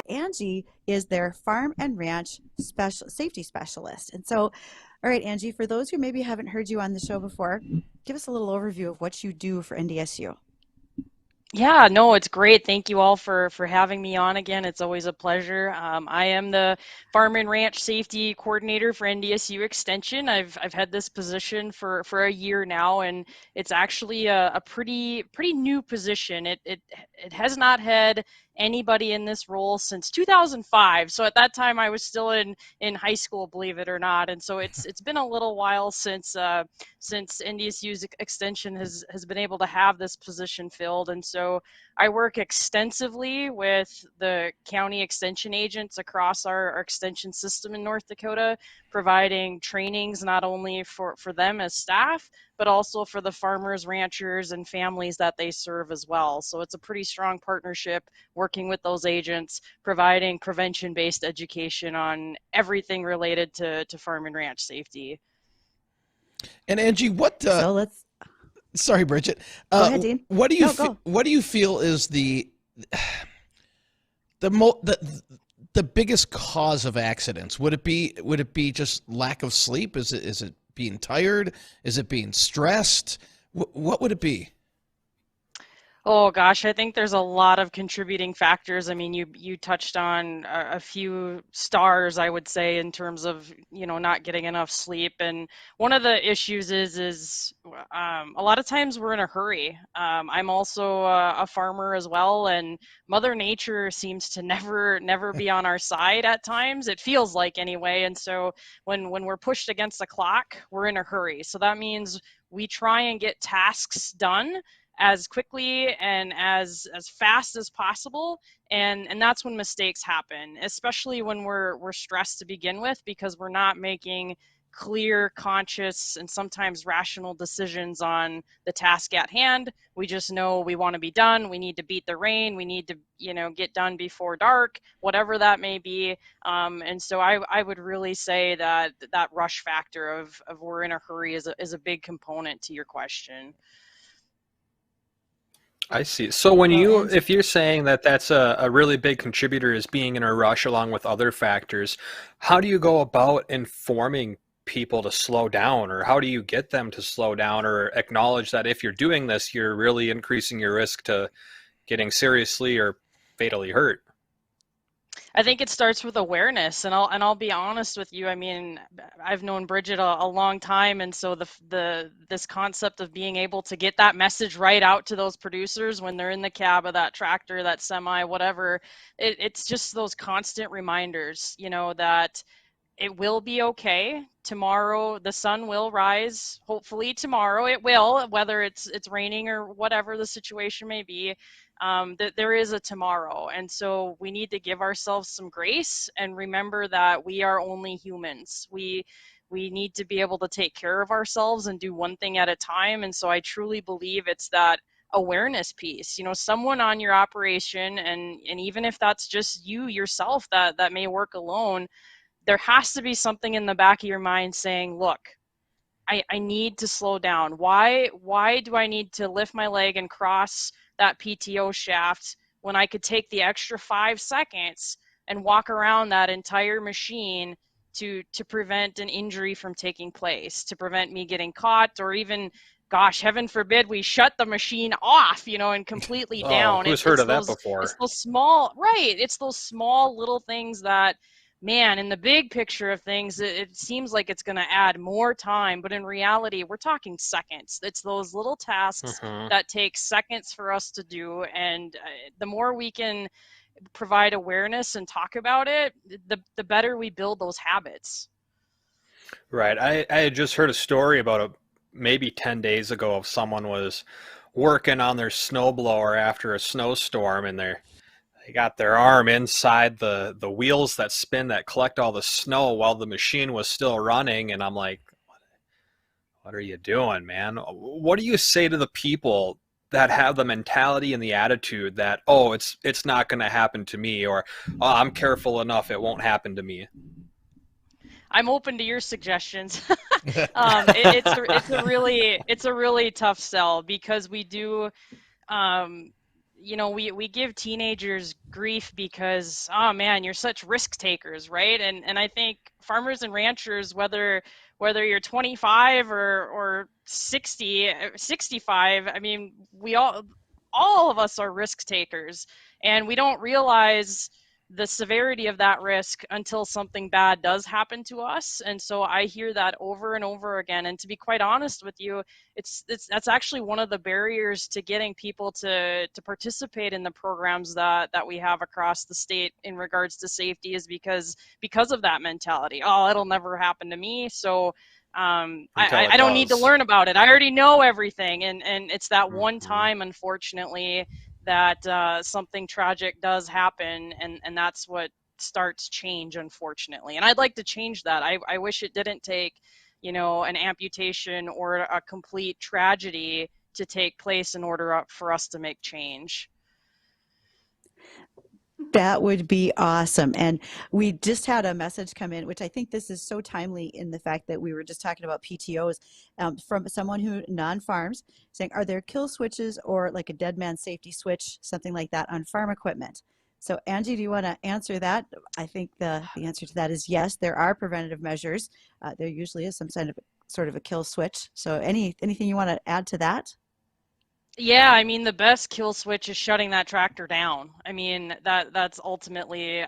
Angie is their farm and ranch safety specialist. And so, all right, Angie, for those who maybe haven't heard you on the show before, give us a little overview of what you do for NDSU. Yeah, no, it's great. Thank you all for having me on again. It's always a pleasure. I am the Farm and Ranch Safety Coordinator for NDSU Extension. I've had this position for a year now, and it's actually a pretty new position. It has not had anybody in this role since 2005. So at that time, I was still in high school, believe it or not. And so it's been a little while since NDSU's extension has been able to have this position filled. And so I work extensively with the county extension agents across our extension system in North Dakota, providing trainings not only for them as staff, but also for the farmers, ranchers, and families that they serve as well. So it's a pretty strong partnership working with those agents, providing prevention-based education on everything related to farm and ranch safety. And Angie, So let's sorry, Bridgette. go ahead, Dean. What do you No, go. what do you feel is the biggest cause of accidents? Would it be just lack of sleep? Is it being tired? Is it being stressed? What would it be? Oh gosh, I think there's a lot of contributing factors. I mean, you touched on a few stars, I would say, in terms of, not getting enough sleep. And one of the issues is a lot of times we're in a hurry. I'm also a farmer as well, and Mother Nature seems to never be on our side at times. It feels like anyway. And so when we're pushed against the clock, we're in a hurry. So that means we try and get tasks done as quickly and as fast as possible, and that's when mistakes happen, especially when we're stressed to begin with, because we're not making clear, conscious, and sometimes rational decisions on the task at hand. We just know we want to be done, we need to beat the rain, we need to get done before dark, whatever that may be. And so I would really say that rush factor of we're in a hurry is a big component to your question. I see. So Well, if you're saying that that's a really big contributor is being in a rush along with other factors, how do you go about informing people to slow down, or how do you get them to slow down or acknowledge that if you're doing this, you're really increasing your risk to getting seriously or fatally hurt? I think it starts with awareness, and I'll be honest with you. I mean, I've known Bridgette a long time, and so this concept of being able to get that message right out to those producers when they're in the cab of that tractor, that semi, whatever, it's just those constant reminders, that it will be okay. Tomorrow the sun will rise. Hopefully tomorrow it will, whether it's raining or whatever the situation may be. That there is a tomorrow, and so we need to give ourselves some grace and remember that we are only humans. We need to be able to take care of ourselves and do one thing at a time. And so I truly believe it's that awareness piece. Someone on your operation, and even if that's just you yourself that may work alone, there has to be something in the back of your mind saying, look, I need to slow down. Why do I need to lift my leg and cross that PTO shaft when I could take the extra 5 seconds and walk around that entire machine to prevent an injury from taking place, to prevent me getting caught, or even, gosh, heaven forbid, we shut the machine off, and completely Oh, down. who's heard of that It's before? those small, right? It's those small little things that, man, in the big picture of things, it seems like it's going to add more time, but in reality, we're talking seconds. It's those little tasks Hmm. that take seconds for us to do, and the more we can provide awareness and talk about it, the better we build those habits. Right. I had just heard a story about maybe 10 days ago of someone was working on their snowblower after a snowstorm, and they got their arm inside the wheels that spin that collect all the snow while the machine was still running. And I'm like, what are you doing, man? What do you say to the people that have the mentality and the attitude that, oh, it's not going to happen to me, or oh, I'm careful enough, it won't happen to me? I'm open to your suggestions. It's a really tough sell, because we do. Um, we give teenagers grief because, oh man, you're such risk takers, right? And I think farmers and ranchers, whether you're 25 or 60, 65, I mean, we all of us are risk takers, and we don't realize the severity of that risk until something bad does happen to us. And so I hear that over and over again. And to be quite honest with you, that's actually one of the barriers to getting people to participate in the programs that we have across the state in regards to safety, is because of that mentality. Oh, it'll never happen to me, so Until I it don't need to does. learn about it. I already know everything. And it's that one Hmm. time, unfortunately, that something tragic does happen, and that's what starts change, unfortunately. And I'd like to change that. I wish it didn't take, an amputation or a complete tragedy to take place in order for us to make change. That would be awesome. And we just had a message come in, which I think this is so timely in the fact that we were just talking about PTOs, from someone who non-farms, saying, are there kill switches or like a dead man safety switch, something like that on farm equipment? So Angie, do you want to answer that? I think the answer to that is yes, there are preventative measures. There usually is some sort of a kill switch. So anything you want to add to that? Yeah, I mean, the best kill switch is shutting that tractor down. I mean, that's ultimately,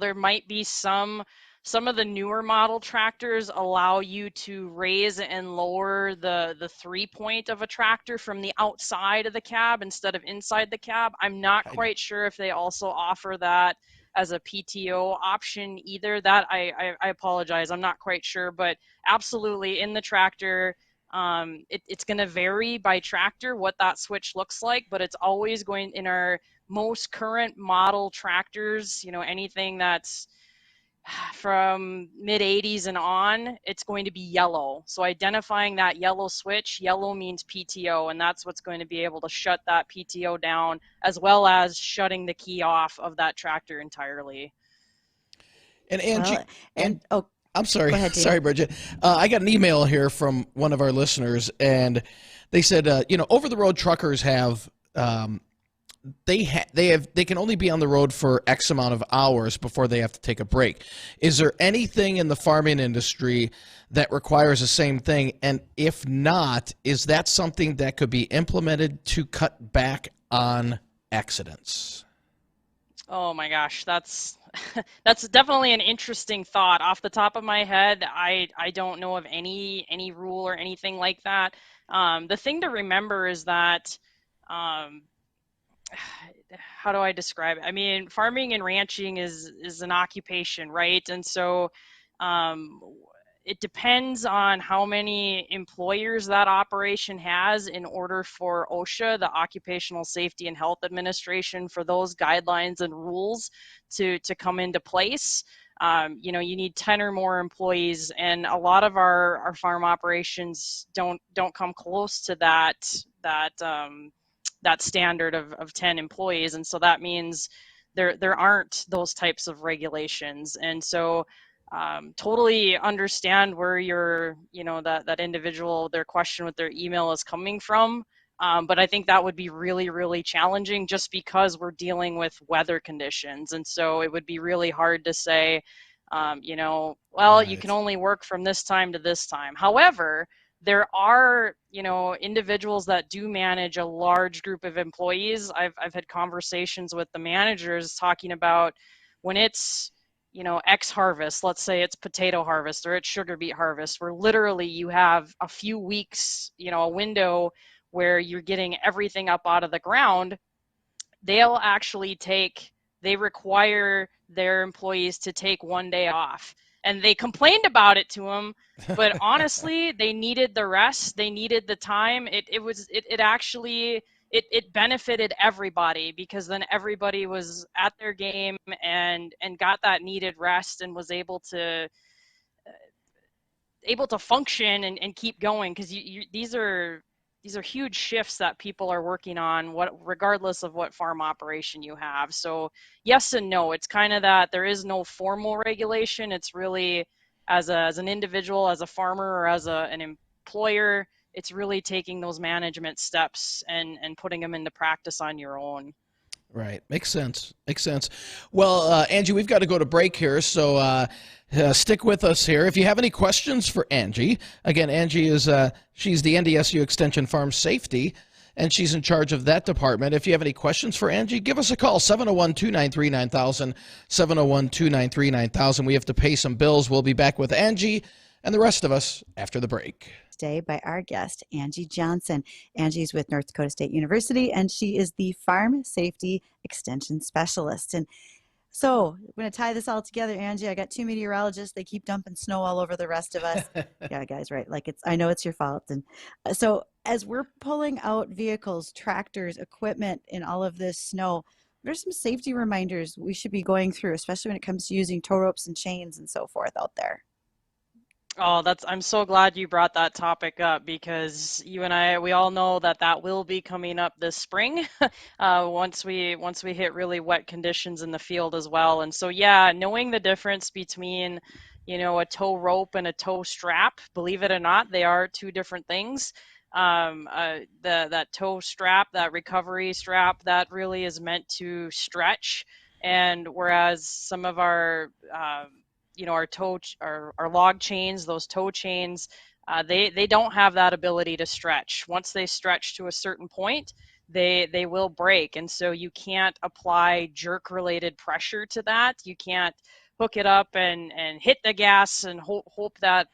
there might be some of the newer model tractors allow you to raise and lower the 3 point of a tractor from the outside of the cab instead of inside the cab. I'm not I know. quite sure if they also offer that as a PTO option either. That I apologize. I'm not quite sure, but absolutely in the tractor. It's going to vary by tractor what that switch looks like, but it's always going in our most current model tractors, anything that's from mid 80s and on, it's going to be yellow. So identifying that yellow switch, yellow means PTO, and that's what's going to be able to shut that PTO down, as well as shutting the key off of that tractor entirely. And Well, Angie, and and oh, I'm sorry, go ahead, Dean. sorry, Bridget. I got an email here from one of our listeners, and they said, over the road truckers have they can only be on the road for X amount of hours before they have to take a break. Is there anything in the farming industry that requires the same thing? And if not, is that something that could be implemented to cut back on accidents? Oh my gosh, that's that's definitely an interesting thought. Off the top of my head, I don't know of any rule or anything like that. The thing to remember is that, um, how do I describe it? I mean, farming and ranching is an occupation, right? And so, um, it depends on how many employers that operation has in order for OSHA, the Occupational Safety and Health Administration, for those guidelines and rules to come into place. You need 10 or more employees, and a lot of our farm operations don't come close to that standard of 10 employees. And so that means there aren't those types of regulations. And so, totally understand where that individual, their question with their email is coming from. But I think that would be really, really challenging, just because we're dealing with weather conditions. And so it would be really hard to say, well, you can Right. only work from this time to this time. However, there are, individuals that do manage a large group of employees. I've had conversations with the managers talking about when it's, X harvest, let's say it's potato harvest or it's sugar beet harvest, where literally you have a few weeks, a window where you're getting everything up out of the ground. they'll actually take they require their employees to take one day off, and they complained about it to them, but honestly they needed the rest, they needed the time. It actually it benefited everybody, because then everybody was at their game and got that needed rest and was able to function and keep going, because these are huge shifts that people are working on, regardless of what farm operation you have. So yes and no. It's kind of that there is no formal regulation. It's really, as an individual, as a farmer, or as an employer, it's really taking those management steps and putting them into practice on your own. Right. Makes sense. Makes sense. Well, Angie, we've got to go to break here, so stick with us here. If you have any questions for Angie, again, Angie is she's the NDSU Extension Farm Safety, and she's in charge of that department. If you have any questions for Angie, give us a call, 701-293-9000, 701-293-9000. We have to pay some bills. We'll be back with Angie and the rest of us after the break. Today by our guest, Angie Johnson. Angie's with North Dakota State University, and she is the Farm Safety Extension Specialist. And so I'm going to tie this all together, Angie. I got two meteorologists. They keep dumping snow all over the rest of us. Yeah, guys, right. Like I know it's your fault. And so as we're pulling out vehicles, tractors, equipment, and all of this snow, what are some safety reminders we should be going through, especially when it comes to using tow ropes and chains and so forth out there? Oh, I'm so glad you brought that topic up, because you and we all know that will be coming up this spring, once we hit really wet conditions in the field as well. And so, yeah, knowing the difference between, a tow rope and a tow strap, believe it or not, they are two different things. That tow strap, that recovery strap, that really is meant to stretch, and whereas some of our our log chains, those tow chains, they don't have that ability to stretch. Once they stretch to a certain point, they will break. And so you can't apply jerk related pressure to that. You can't hook it up and hit the gas and hope that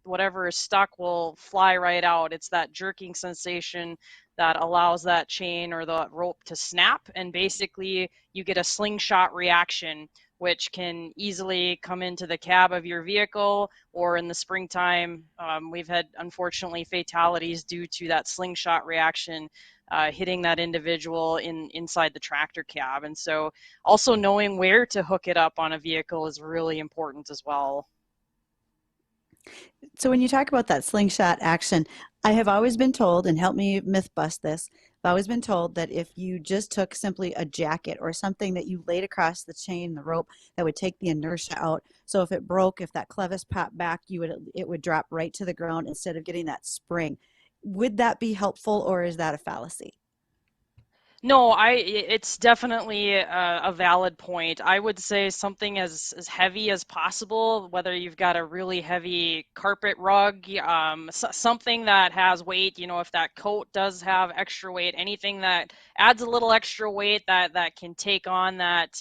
whatever is stuck will fly right out. It's that jerking sensation that allows that chain or the rope to snap, and basically you get a slingshot reaction, which can easily come into the cab of your vehicle, or in the springtime, we've had, unfortunately, fatalities due to that slingshot reaction hitting that individual inside the tractor cab. And so also knowing where to hook it up on a vehicle is really important as well. So when you talk about that slingshot action, I have always been told, and help me myth bust this, I've always been told that if you just took simply a jacket or something that you laid across the chain, the rope, that would take the inertia out. So if it broke, if that clevis popped back, it would drop right to the ground instead of getting that spring. Would that be helpful, or is that a fallacy? No, it's definitely a valid point. I would say something as heavy as possible, whether you've got a really heavy carpet rug, something that has weight, if that coat does have extra weight, anything that adds a little extra weight that can take on that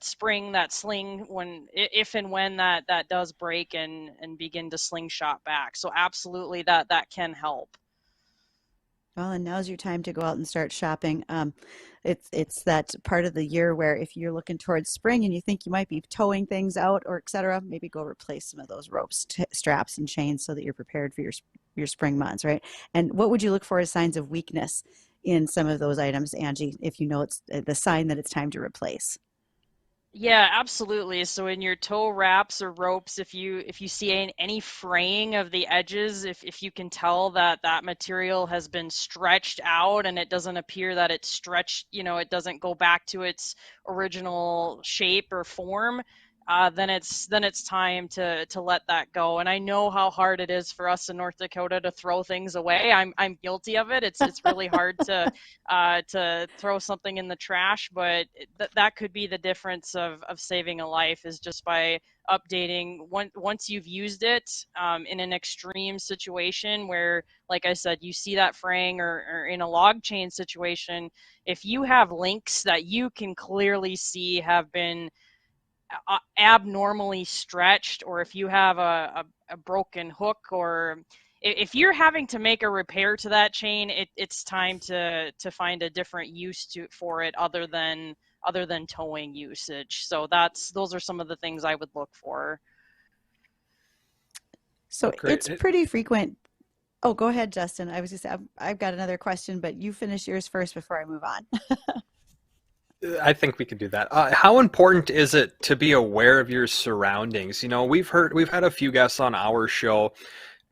spring, that sling, if and when that does break and begin to slingshot back. So absolutely that can help. Well, and now's your time to go out and start shopping. It's that part of the year where if you're looking towards spring and you think you might be towing things out or etc., maybe go replace some of those ropes, straps, and chains so that you're prepared for your spring months, right? And what would you look for as signs of weakness in some of those items, Angie, if you know it's the sign that it's time to replace? Yeah, absolutely. So in your tow wraps or ropes, if you see any fraying of the edges, if you can tell that material has been stretched out and it doesn't appear that it's stretched, it doesn't go back to its original shape or form, then it's time to let that go. And I know how hard it is for us in North Dakota to throw things away. I'm guilty of it. It's really hard to throw something in the trash, but that could be the difference of saving a life, is just by updating once you've used it in an extreme situation where, like I said, you see that fraying, or in a log chain situation, if you have links that you can clearly see have been abnormally stretched, or if you have a broken hook, or if you're having to make a repair to that chain, it's time to find a different use for it other than towing usage. So those are some of the things I would look for. So it's pretty frequent. Oh, go ahead, Justin. I was just I've got another question, but you finish yours first before I move on. I think we could do that. How important is it to be aware of your surroundings? We've had a few guests on our show,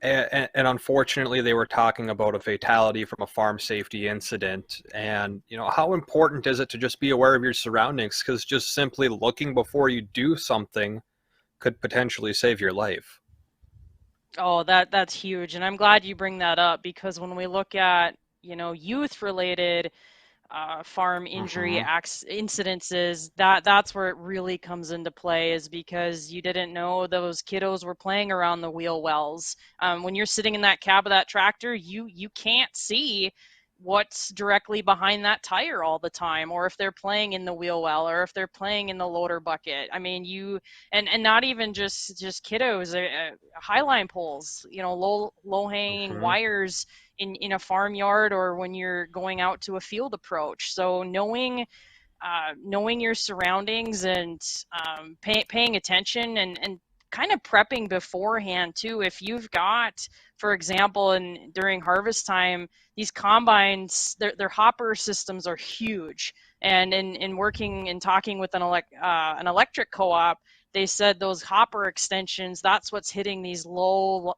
and unfortunately they were talking about a fatality from a farm safety incident. And, how important is it to just be aware of your surroundings? Because just simply looking before you do something could potentially save your life. Oh, that's huge. And I'm glad you bring that up, because when we look at, youth related farm injury Hmm. incidences, that's where it really comes into play, is because you didn't know those kiddos were playing around the wheel wells. When you're sitting in that cab of that tractor, you can't see what's directly behind that tire all the time, or if they're playing in the wheel well, or if they're playing in the loader bucket. I mean, and not even just kiddos, highline poles, low hanging Hmm. wires in a farmyard, or when you're going out to a field approach. So knowing your surroundings, and paying attention, and kind of prepping beforehand too. If you've got, for example, during harvest time, these combines, their hopper systems are huge. And in working and talking with an electric co-op, they said those hopper extensions, that's what's hitting these low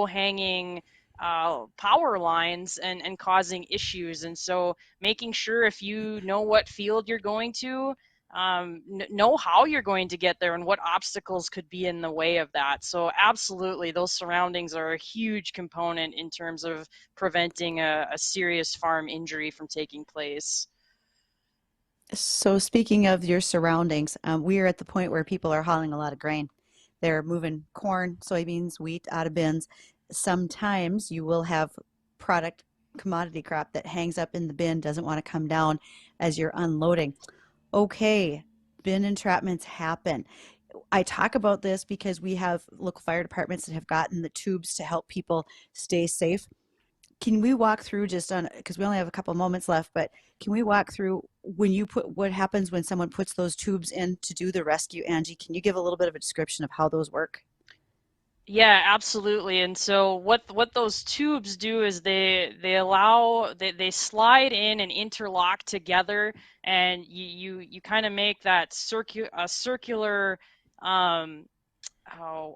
hanging power lines, and causing issues. And so making sure, if you know what field you're going to, know how you're going to get there and what obstacles could be in the way of that. So absolutely, those surroundings are a huge component in terms of preventing a serious farm injury from taking place. So speaking of your surroundings, we are at the point where people are hauling a lot of grain. They're moving corn, soybeans, wheat out of bins. Sometimes you will have product commodity crop that hangs up in the bin, doesn't want to come down as you're unloading. Okay, bin entrapments happen. I talk about this because we have local fire departments that have gotten the tubes to help people stay safe. Can we walk through just on, because we only have a couple moments left, but can we walk through when you put, what happens when someone puts those tubes in to do the rescue? Angie, can you give a little bit of a description of how those work? Yeah, absolutely. And so what those tubes do is they slide in and interlock together, and you kind of make that circular um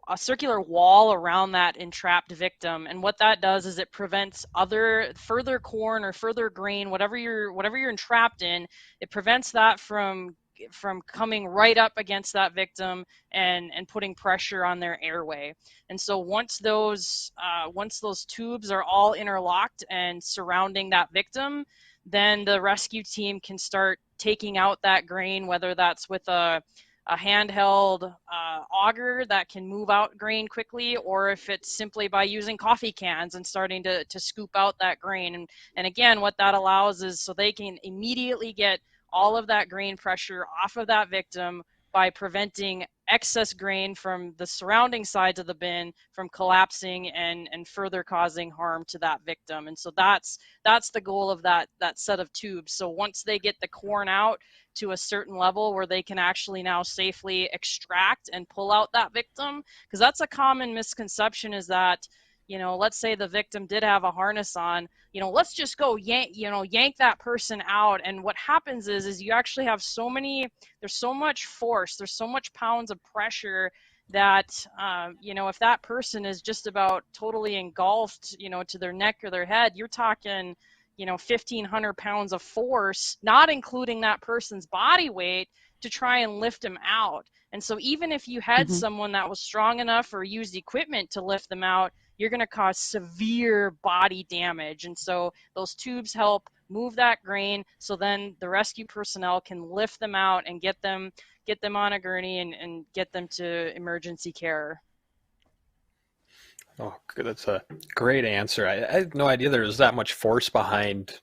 a circular wall around that entrapped victim. And what that does is it prevents other further corn or further grain, whatever you're entrapped in. It prevents that from coming right up against that victim, and putting pressure on their airway. And so once those tubes are all interlocked and surrounding that victim, then the rescue team can start taking out that grain, whether that's with a handheld auger that can move out grain quickly, or if it's simply by using coffee cans and starting to scoop out that grain. And again, what that allows is so they can immediately get all of that grain pressure off of that victim, by preventing excess grain from the surrounding sides of the bin from collapsing and further causing harm to that victim. And so that's the goal of that set of tubes. So once they get the corn out to a certain level where they can actually now safely extract and pull out that victim, because that's a common misconception, is that, let's say the victim did have a harness on, let's just go yank that person out. And what happens is you actually have there's so much force, there's so much pounds of pressure that, if that person is just about totally engulfed, to their neck or their head, you're talking, 1,500 pounds of force, not including that person's body weight, to try and lift them out. And so even if you had Hmm. someone that was strong enough or used equipment to lift them out, you're going to cause severe body damage. And so those tubes help move that grain, so then the rescue personnel can lift them out and get them on a gurney, and get them to emergency care. Oh, good. That's a great answer. I had no idea there was that much force behind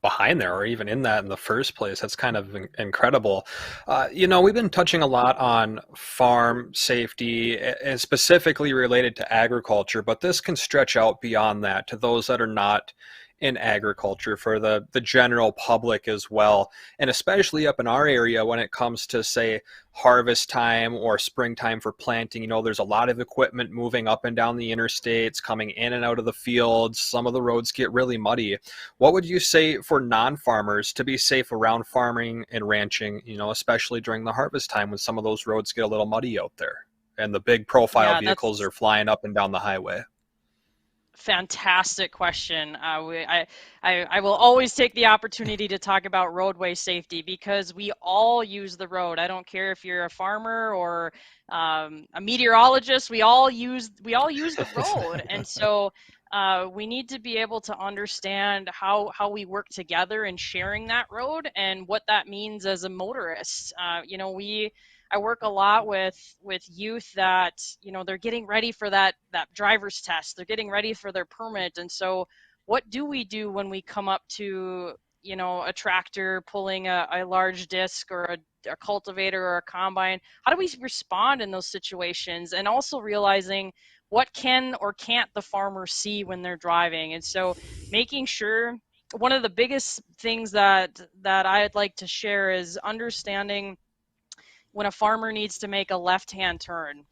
there, or even in that in the first place. That's kind of incredible. We've been touching a lot on farm safety, and specifically related to agriculture, but this can stretch out beyond that to those that are not in agriculture, for the general public as well, and especially up in our area when it comes to, say, harvest time or springtime for planting. There's a lot of equipment moving up and down the interstates, coming in and out of the fields. Some of the roads get really muddy. What would you say for non-farmers to be safe around farming and ranching, especially during the harvest time when some of those roads get a little muddy out there and the big profile Yeah, vehicles that's are flying up and down the highway? Fantastic question. I will always take the opportunity to talk about roadway safety because we all use the road. I don't care if you're a farmer or a meteorologist. We all use the road, and so we need to be able to understand how we work together in sharing that road and what that means as a motorist. I work a lot with youth that, they're getting ready for that driver's test. They're getting ready for their permit. And so what do we do when we come up to, a tractor pulling a large disc or a cultivator or a combine? How do we respond in those situations? And also realizing what can or can't the farmer see when they're driving. And so making sure, one of the biggest things that I'd like to share is understanding when a farmer needs to make a left-hand turn.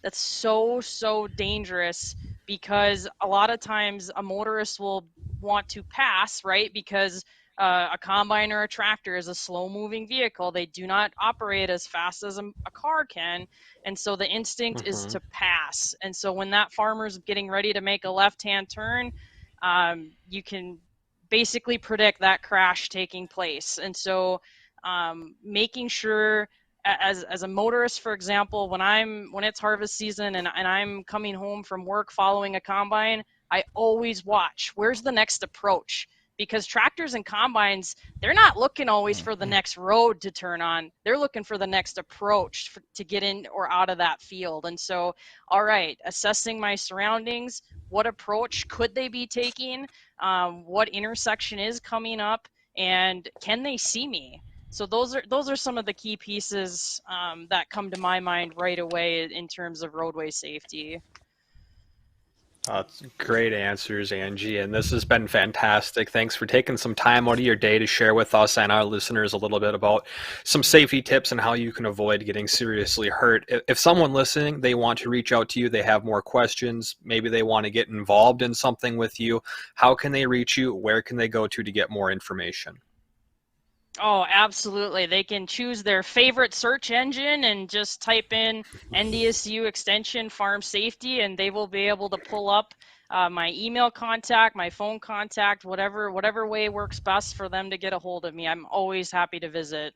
That's so dangerous because a lot of times a motorist will want to pass, right? Because a combine or a tractor is a slow-moving vehicle. They do not operate as fast as a car can, and so the instinct is to pass. And so when that farmer's getting ready to make a left-hand turn, you can basically predict that crash taking place. And so making sure, as a motorist, for example, when it's harvest season and I'm coming home from work following a combine, I always watch where's the next approach, because tractors and combines, they're not looking always for the next road to turn on. They're looking for the next approach to get in or out of that field. And so, all right, assessing my surroundings, what approach could they be taking? What intersection is coming up, and can they see me? So those are some of the key pieces that come to my mind right away in terms of roadway safety. That's great answers, Angie, and this has been fantastic. Thanks for taking some time out of your day to share with us and our listeners a little bit about some safety tips and how you can avoid getting seriously hurt. If someone listening, they want to reach out to you, they have more questions, maybe they want to get involved in something with you, how can they reach you? Where can they go to get more information? Oh, absolutely. They can choose their favorite search engine and just type in NDSU extension farm safety, and they will be able to pull up my email contact, my phone contact, whatever way works best for them to get a hold of me. I'm always happy to visit.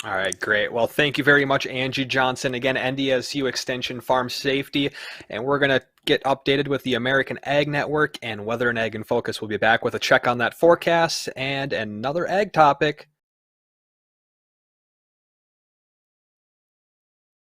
All right, great. Well, thank you very much, Angie Johnson. Again, NDSU Extension Farm Safety, and we're going to get updated with the American Ag Network and Weather and Ag in Focus. We'll be back with a check on that forecast and another ag topic